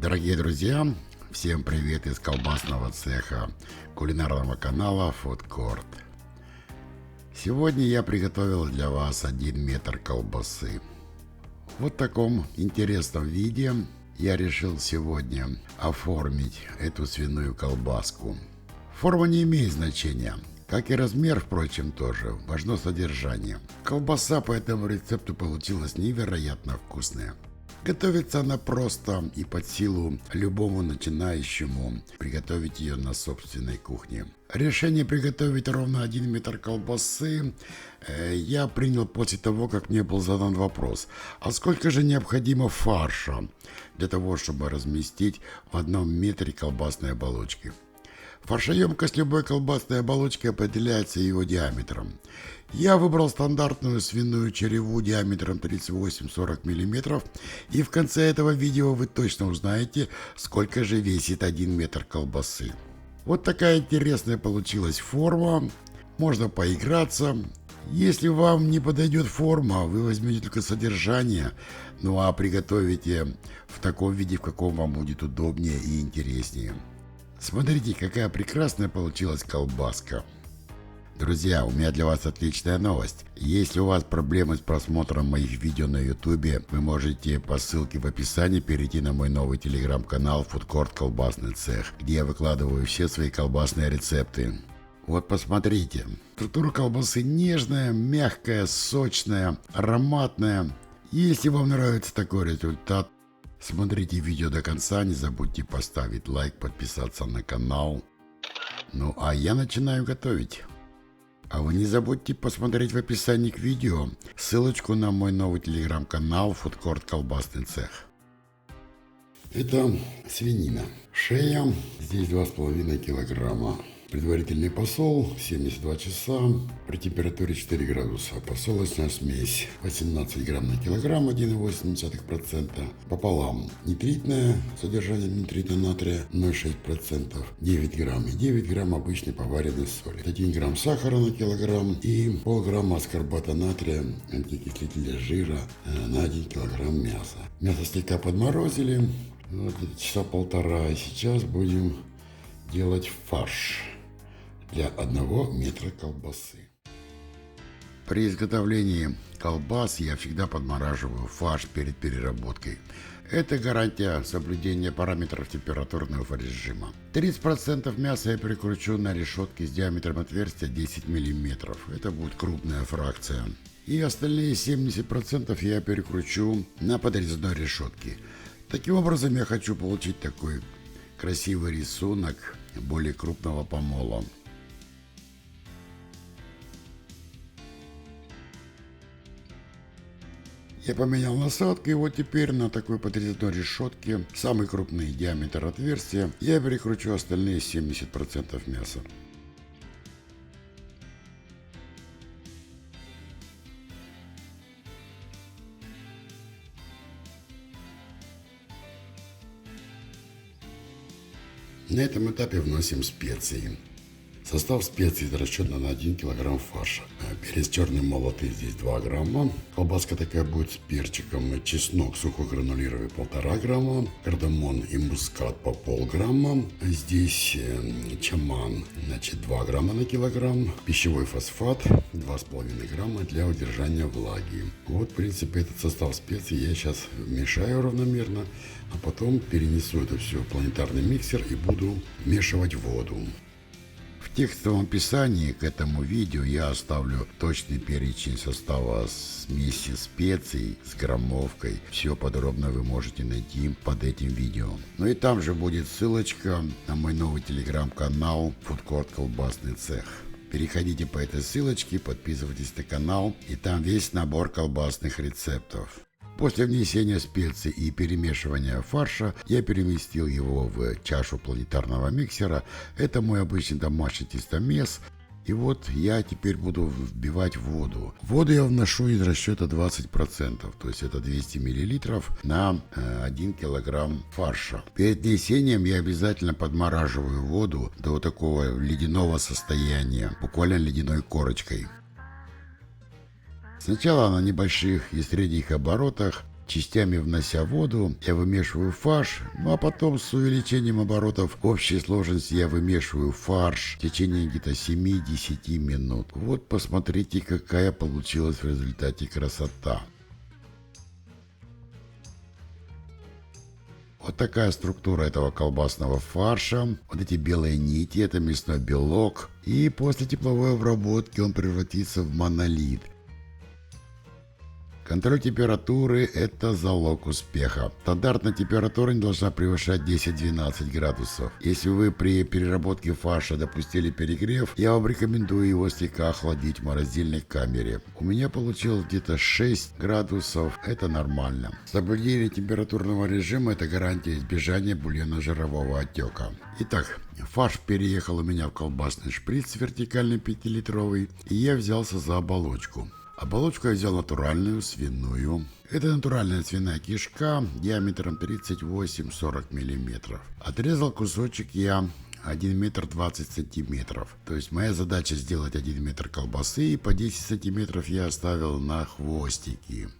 Дорогие друзья, всем привет из колбасного цеха кулинарного канала Food Court. Сегодня я приготовил для вас 1 метр колбасы. В вот таком интересном виде я решил сегодня оформить эту свиную колбаску. Форма не имеет значения, как и размер, впрочем, тоже. Важно содержание. Колбаса по этому рецепту получилась невероятно вкусная. Готовится она просто и под силу любому начинающему приготовить ее на собственной кухне. Решение приготовить ровно 1 метр колбасы я принял после того, как мне был задан вопрос, а сколько же необходимо фарша для того, чтобы разместить в 1 метре колбасной оболочки. Фаршоемкость любой колбасной оболочки определяется его диаметром. Я выбрал стандартную свиную череву диаметром 38-40 мм, и в конце этого видео вы точно узнаете, сколько же весит 1 метр колбасы. Вот такая интересная получилась форма, можно поиграться. Если вам не подойдет форма, вы возьмете только содержание, ну а приготовите в таком виде, в каком вам будет удобнее и интереснее. Смотрите, какая прекрасная получилась колбаска. Друзья, у меня для вас отличная новость. Если у вас проблемы с просмотром моих видео на YouTube, вы можете по ссылке в описании перейти на мой новый телеграм-канал Food Court Колбасный цех, где я выкладываю все свои колбасные рецепты. Вот посмотрите. Структура колбасы нежная, мягкая, сочная, ароматная. Если вам нравится такой результат, смотрите видео до конца, не забудьте поставить лайк, подписаться на канал. Ну а я начинаю готовить. А вы не забудьте посмотреть в описании к видео ссылочку на мой новый телеграм-канал Food Court Колбасный цех. Это свинина. Шея, здесь 2,5 килограмма. Предварительный посол 72 часа при температуре 4 градуса. Посолочная смесь 18 грамм на килограмм, 1,8%. Пополам нитритное, содержание нитрита натрия 0,6%, 9 грамм. И 9 грамм обычной поваренной соли. 1 грамм сахара на килограмм и полграмма аскорбата натрия, антиокислителя жира на 1 килограмм мяса. Мясо слегка подморозили, вот, часа полтора. И сейчас будем делать фарш для 1 метра колбасы. При изготовлении колбас я всегда подмораживаю фарш перед переработкой. Это гарантия соблюдения параметров температурного режима. 30% мяса я прикручу на решетке с диаметром отверстия 10 мм. Это будет крупная фракция. И остальные 70% я перекручу на подрезной решетке. Таким образом я хочу получить такой красивый рисунок более крупного помола. Я поменял насадку, и вот теперь на такой подрезной решетке самый крупный диаметр отверстия я перекручу остальные 70% мяса. На этом этапе вносим специи. Состав специй расчетан на 1 килограмм фарша. Перец черный молотый здесь 2 грамма. Колбаска такая будет с перчиком. Чеснок сухой гранулированный 1,5 грамма. Кардамон и мускат по полграмма. Здесь чаман, 2 грамма на килограмм. Пищевой фосфат 2,5 грамма для удержания влаги. Вот в принципе этот состав специй я сейчас вмешаю равномерно. А потом перенесу это все в планетарный миксер и буду вмешивать воду. В текстовом описании к этому видео я оставлю точный перечень состава смеси специй с граммовкой. Все подробно вы можете найти под этим видео. Ну и там же будет ссылочка на мой новый телеграм-канал Food Court Колбасный цех. Переходите по этой ссылочке, подписывайтесь на канал, и там весь набор колбасных рецептов. После внесения специй и перемешивания фарша я переместил его в чашу планетарного миксера. Это мой обычный домашний тестомес. И вот я теперь буду вбивать воду. Воду я вношу из расчета 20%, то есть это 200 мл на 1 килограмм фарша. Перед внесением я обязательно подмораживаю воду до вот такого ледяного состояния, буквально ледяной корочкой. Сначала на небольших и средних оборотах Частями внося воду, я вымешиваю фарш, ну а потом с увеличением оборотов общей сложности я вымешиваю фарш в течение где-то 7-10 минут. Вот посмотрите, какая получилась в результате красота. Вот такая структура этого колбасного фарша. Вот эти белые нити, это мясной белок. И после тепловой обработки он превратится в монолит. Контроль температуры – это залог успеха. Стандартная температура не должна превышать 10-12 градусов. Если вы при переработке фарша допустили перегрев, я вам рекомендую его слегка охладить в морозильной камере. У меня получилось где-то 6 градусов, это нормально. Соблюдение температурного режима – это гарантия избежания бульонно-жирового отека. Итак, фарш переехал у меня в колбасный шприц вертикальный 5-литровый, и я взялся за оболочку. Оболочку я взял натуральную, свиную. Это натуральная свиная кишка диаметром 38-40 мм. Отрезал кусочек я 1 метр 20 сантиметров. То есть моя задача сделать 1 метр колбасы, и по 10 сантиметров я оставил на хвостики.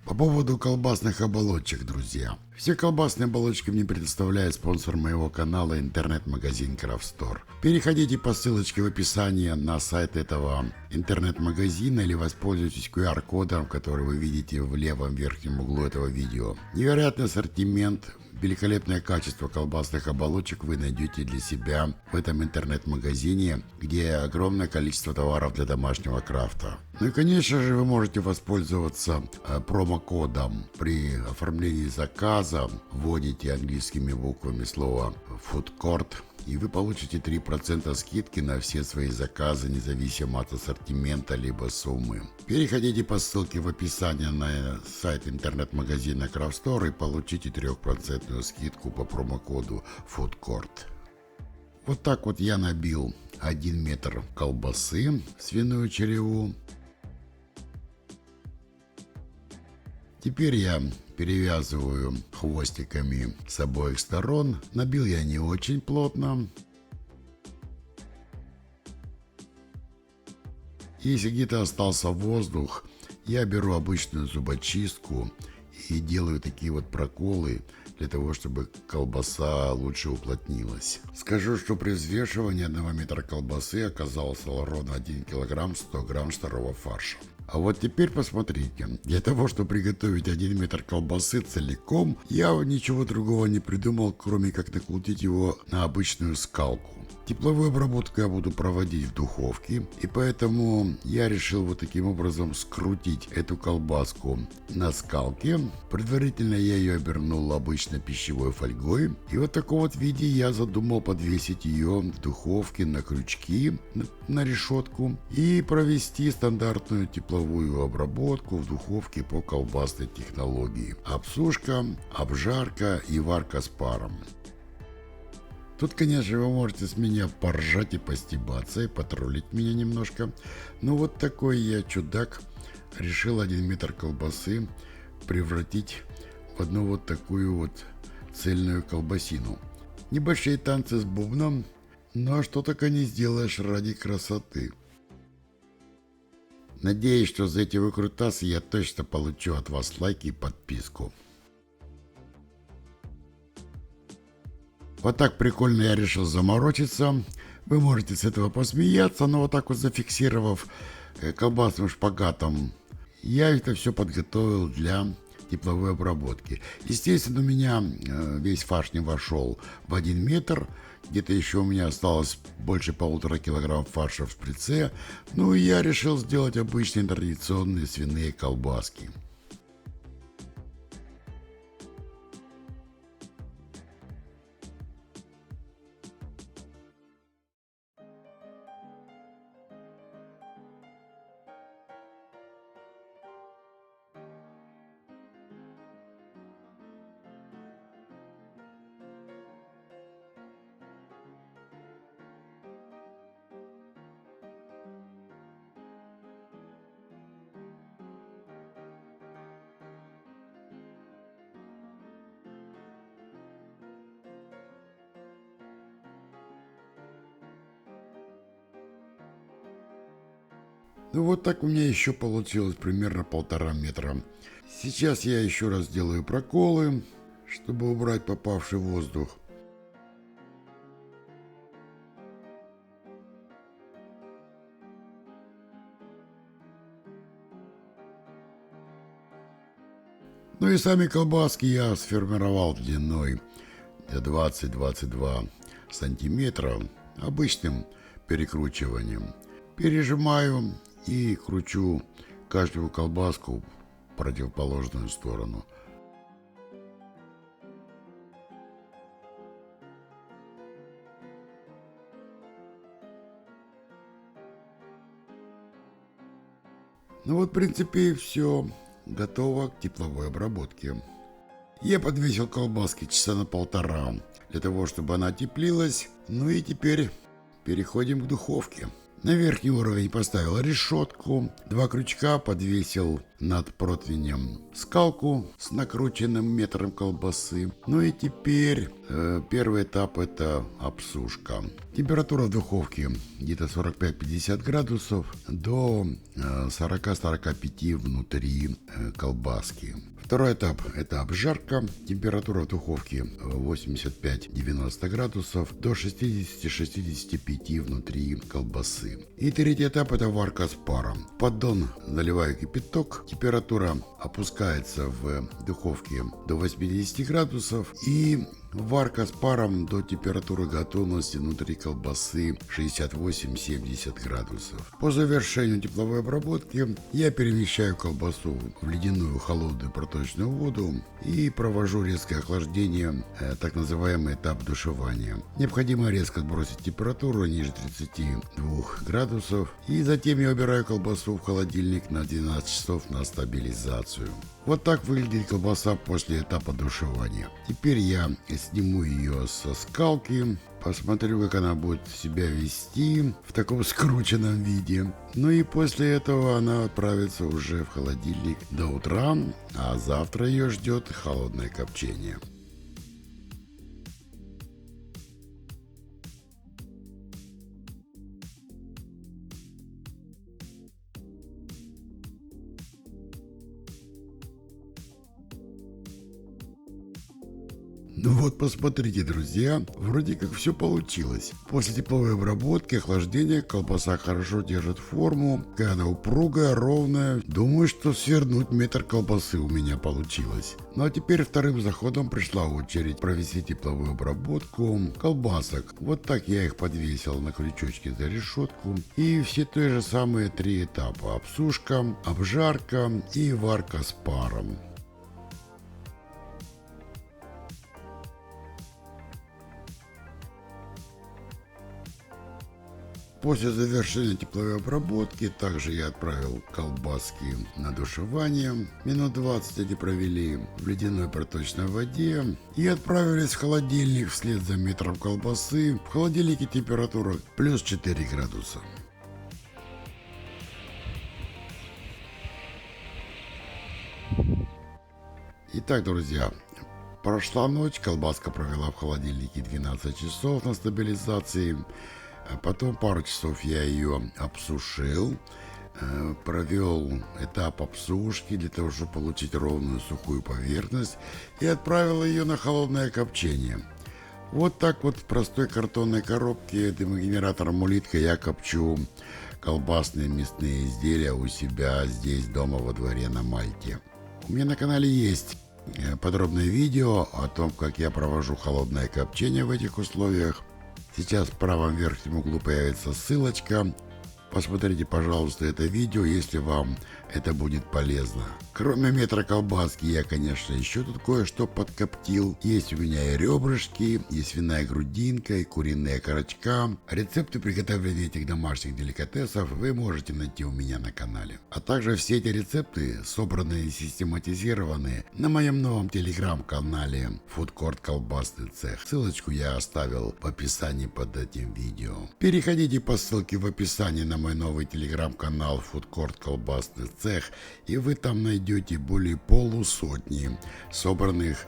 По поводу колбасных оболочек, друзья. Все колбасные оболочки мне предоставляет спонсор моего канала интернет-магазин Крафтстор. Переходите по ссылочке в описании на сайт этого интернет-магазина или воспользуйтесь QR-кодом, который вы видите в левом верхнем углу этого видео. Невероятный ассортимент, великолепное качество колбасных оболочек вы найдете для себя в этом интернет-магазине, где огромное количество товаров для домашнего крафта. Ну и, конечно же, вы можете воспользоваться промокодом при оформлении заказа. Вводите английскими буквами слово FOODCORT, и вы получите 3% скидки на все свои заказы, независимо от ассортимента либо суммы. Переходите по ссылке в описании на сайт интернет-магазина Крафтстор и получите 3% скидку по промокоду FOODCORT. Вот так вот я набил 1 метр колбасы в свиную череву. Теперь я перевязываю хвостиками с обоих сторон. Набил я не очень плотно. Если где-то остался воздух, я беру обычную зубочистку и делаю такие вот проколы для того, чтобы колбаса лучше уплотнилась. Скажу, что при взвешивании 1 метра колбасы оказалось ровно 1 килограмм 100 грамм старого фарша. А вот теперь посмотрите, для того, чтобы приготовить 1 метр колбасы целиком, я ничего другого не придумал, кроме как накрутить его на обычную скалку. Тепловую обработку я буду проводить в духовке, и поэтому я решил вот таким образом скрутить эту колбаску на скалке. Предварительно я ее обернул обычной пищевой фольгой, и вот в таком вот виде я задумал подвесить ее в духовке на крючки, на решетку, и провести стандартную тепловую обработку в духовке по колбасной технологии. Обсушка, обжарка и варка с паром. Тут, конечно, вы можете с меня поржать и постебаться, и потроллить меня немножко. Но вот такой я чудак решил 1 метр колбасы превратить в одну вот такую вот цельную колбасину. Небольшие танцы с бубном, но что только не сделаешь ради красоты. Надеюсь, что за эти выкрутасы я точно получу от вас лайк и подписку. Вот так прикольно я решил заморочиться. Вы можете с этого посмеяться, но вот так вот зафиксировав колбасным шпагатом, я это все подготовил для тепловой обработки. Естественно, у меня весь фарш не вошел в 1 метр. Где-то еще у меня осталось больше 1,5 килограмм фарша в шприце. Ну и я решил сделать обычные традиционные свиные колбаски. Ну вот так у меня еще получилось примерно 1,5 метра. Сейчас я еще раз делаю проколы, чтобы убрать попавший воздух. Ну и сами колбаски я сформировал длиной 20-22 сантиметра обычным перекручиванием. Пережимаю и кручу каждую колбаску в противоположную сторону. Ну вот, в принципе, и все. Готово к тепловой обработке. Я подвесил колбаски часа на 1,5 для того, чтобы она теплилась. Ну и теперь переходим к духовке. На верхний уровень поставил решетку, 2 крючка, подвесил над противнем скалку с накрученным метром колбасы. Ну и теперь первый этап — это обсушка. Температура в духовке где-то 45-50 градусов до 40-45 внутри колбаски. Второй этап — это обжарка. Температура в духовке 85-90 градусов до 60-65 внутри колбасы. И третий этап — это варка с паром. В поддон наливаю кипяток. Температура опускается в духовке до 80 градусов. И варка с паром до температуры готовности внутри колбасы 68-70 градусов. По завершению тепловой обработки я перемещаю колбасу в ледяную холодную проточную воду и провожу резкое охлаждение, так называемый этап душевания. Необходимо резко сбросить температуру ниже 32 градусов, и затем я убираю колбасу в холодильник на 12 часов на стабилизацию. Вот так выглядит колбаса после этапа душевания. Теперь я сниму ее со скалки, посмотрю, как она будет себя вести в таком скрученном виде. Ну и после этого она отправится уже в холодильник до утра, а завтра ее ждет холодное копчение. Ну вот, посмотрите, друзья, вроде как все получилось. После тепловой обработки, охлаждения колбаса хорошо держит форму, она упругая, ровная. Думаю, что свернуть метр колбасы у меня получилось. Ну а теперь вторым заходом пришла очередь провести тепловую обработку колбасок. Вот так я их подвесил на крючочке за решетку. И все те же самые 3 этапа: обсушка, обжарка и варка с паром. После завершения тепловой обработки также я отправил колбаски на душевание. Минут 20 они провели в ледяной проточной воде и отправились в холодильник вслед за метром колбасы. В холодильнике температура плюс 4 градуса. Итак, друзья, прошла ночь, колбаска провела в холодильнике 12 часов на стабилизации. Потом пару часов я ее обсушил, провел этап обсушки для того, чтобы получить ровную сухую поверхность, и отправил ее на холодное копчение. Вот так вот в простой картонной коробке дымогенератором улитка я копчу колбасные мясные изделия у себя здесь дома во дворе на Мальте. У меня на канале есть подробное видео о том, как я провожу холодное копчение в этих условиях. Сейчас в правом верхнем углу появится ссылочка. Посмотрите, пожалуйста, это видео, если вам это будет полезно. Кроме метра колбаски, я, конечно, еще тут кое-что подкоптил. Есть у меня и ребрышки, и свиная грудинка, и куриные окорочка. Рецепты приготовления этих домашних деликатесов вы можете найти у меня на канале. А также все эти рецепты собраны и систематизированы на моем новом телеграм-канале Food Court Колбасный Цех. Ссылочку я оставил в описании под этим видео. Переходите по ссылке в описании на мой новый телеграм-канал Food Court Колбасный цех, и вы там найдете более полусотни собранных,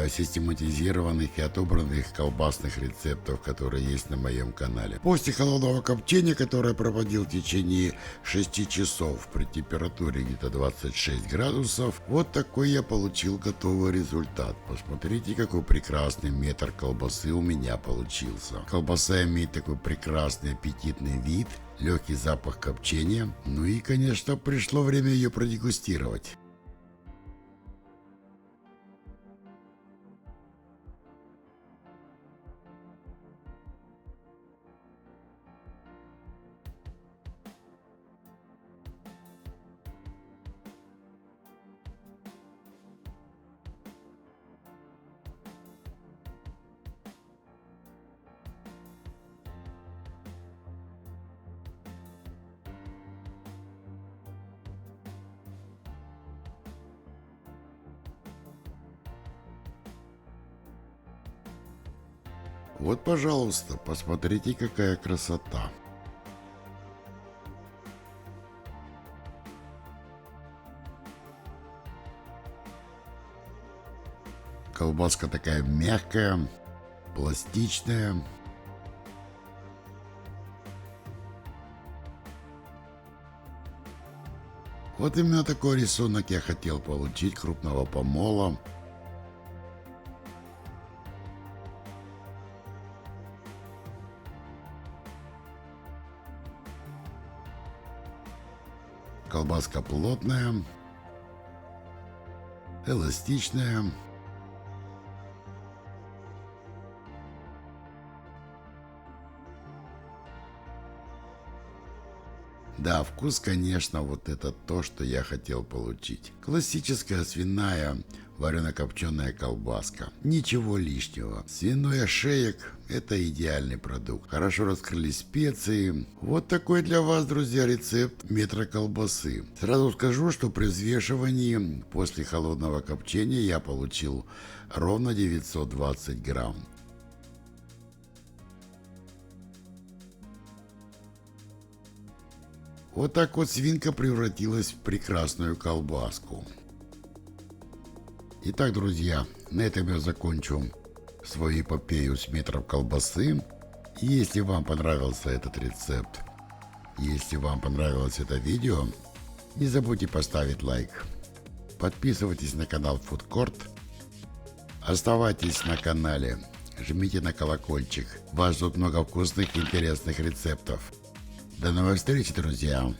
систематизированных и отобранных колбасных рецептов, которые есть на моем канале. После холодного копчения, которое проводил в течение 6 часов при температуре где-то 26 градусов, вот такой я получил готовый результат. Посмотрите, какой прекрасный метр колбасы у меня получился. Колбаса имеет такой прекрасный аппетитный вид, легкий запах копчения, ну и, конечно, пришло время ее продегустировать. Вот, пожалуйста, посмотрите, какая красота. Колбаска такая мягкая, пластичная. Вот именно такой рисунок я хотел получить крупного помола. Колбаска плотная, эластичная. Да, вкус, конечно, вот это то, что я хотел получить. Классическая свиная варено-копченая колбаска. Ничего лишнего. Свиной ошеек – это идеальный продукт. Хорошо раскрылись специи. Вот такой для вас, друзья, рецепт метра колбасы. Сразу скажу, что при взвешивании после холодного копчения я получил ровно 920 грамм. Вот так вот свинка превратилась в прекрасную колбаску. Итак, друзья, на этом я закончу свою эпопею с метром колбасы. И если вам понравился этот рецепт, если вам понравилось это видео, не забудьте поставить лайк. Подписывайтесь на канал Food Court. Оставайтесь на канале, жмите на колокольчик. Вас ждут много вкусных и интересных рецептов. До новых встреч, друзья!